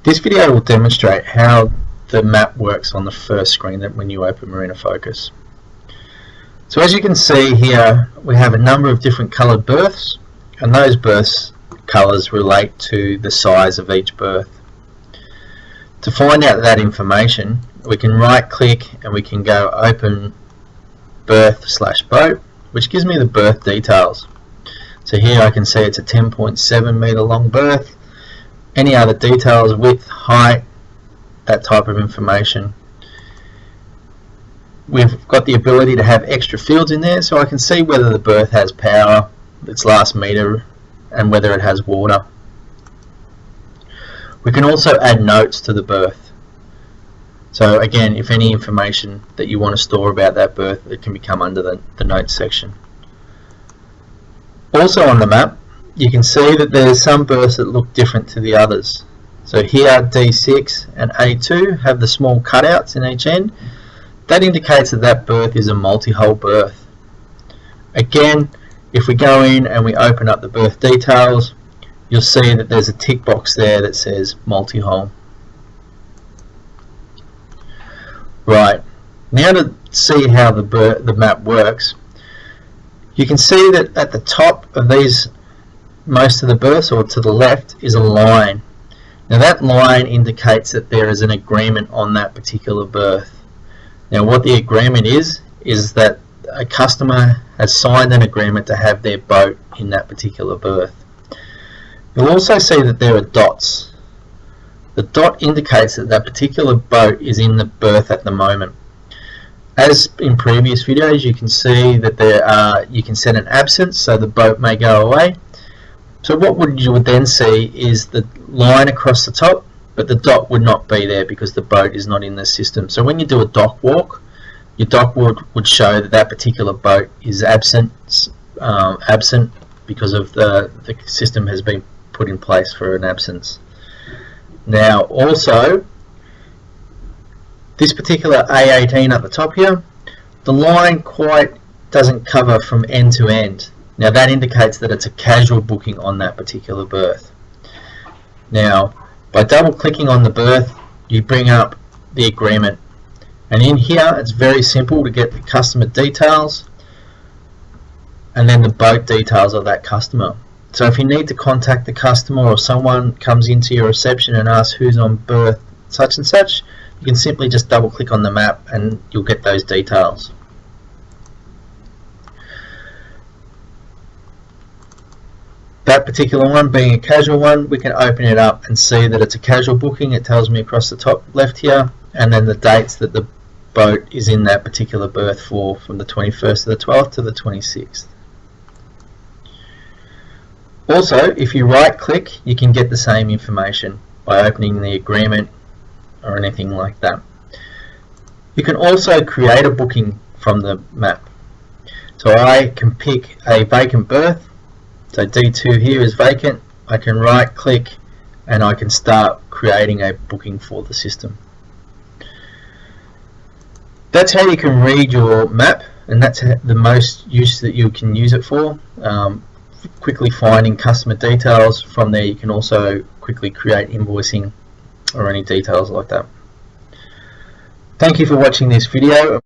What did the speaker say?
This video will demonstrate how the map works on the first screen when you open Marina Focus. So as you can see here, we have a number of different coloured berths, and those berths colours relate to the size of each berth. To find out that information, we can right click and we can go open berth/boat, which gives me the berth details. So here I can see it's a 10.7 metre long berth. Any other details, width, height, that type of information. We've got the ability to have extra fields in there, so I can see whether the berth has power, its last meter, and whether it has water. We can also add notes to the berth. So again, if any information that you want to store about that berth, it can become under the notes section. Also on the map, you can see that there's some berths that look different to the others. So here D6 and A2 have the small cutouts in each end. That indicates that that berth is a multi-hull berth. Again, if we go in and we open up the berth details, you'll see that there's a tick box there that says multi-hull. Right, now to see how the map works, you can see that at the top of these, most of the berths, or to the left, is a line. Now that line indicates that there is an agreement on that particular berth. Now what the agreement is that a customer has signed an agreement to have their boat in that particular berth. You'll also see that there are dots. The dot indicates that that particular boat is in the berth at the moment. As in previous videos, you can see that you can set an absence, so the boat may go away. So what you would then see is the line across the top, but the dot would not be there because the boat is not in the system. So when you do a dock walk, your dock walk would show that that particular boat is absent because of the system has been put in place for an absence. Now also, this particular A18 at the top here, the line quite doesn't cover from end to end. Now that indicates that it's a casual booking on that particular berth. Now by double clicking on the berth, you bring up the agreement, and in here it's very simple to get the customer details and then the boat details of that customer. So if you need to contact the customer, or someone comes into your reception and asks who's on berth such and such, you can simply just double click on the map and you'll get those details. That particular one being a casual one, we can open it up and see that it's a casual booking. It tells me across the top left here, and then the dates that the boat is in that particular berth for, from the 21st of the 12th to the 26th. Also, if you right click, you can get the same information by opening the agreement or anything like that. You can also create a booking from the map. So I can pick a vacant berth. So D2 here is vacant. I can right click and I can start creating a booking for the system. That's how you can read your map, and that's the most use that you can use it for. Quickly finding customer details. From there you can also quickly create invoicing or any details like that. Thank you for watching this video.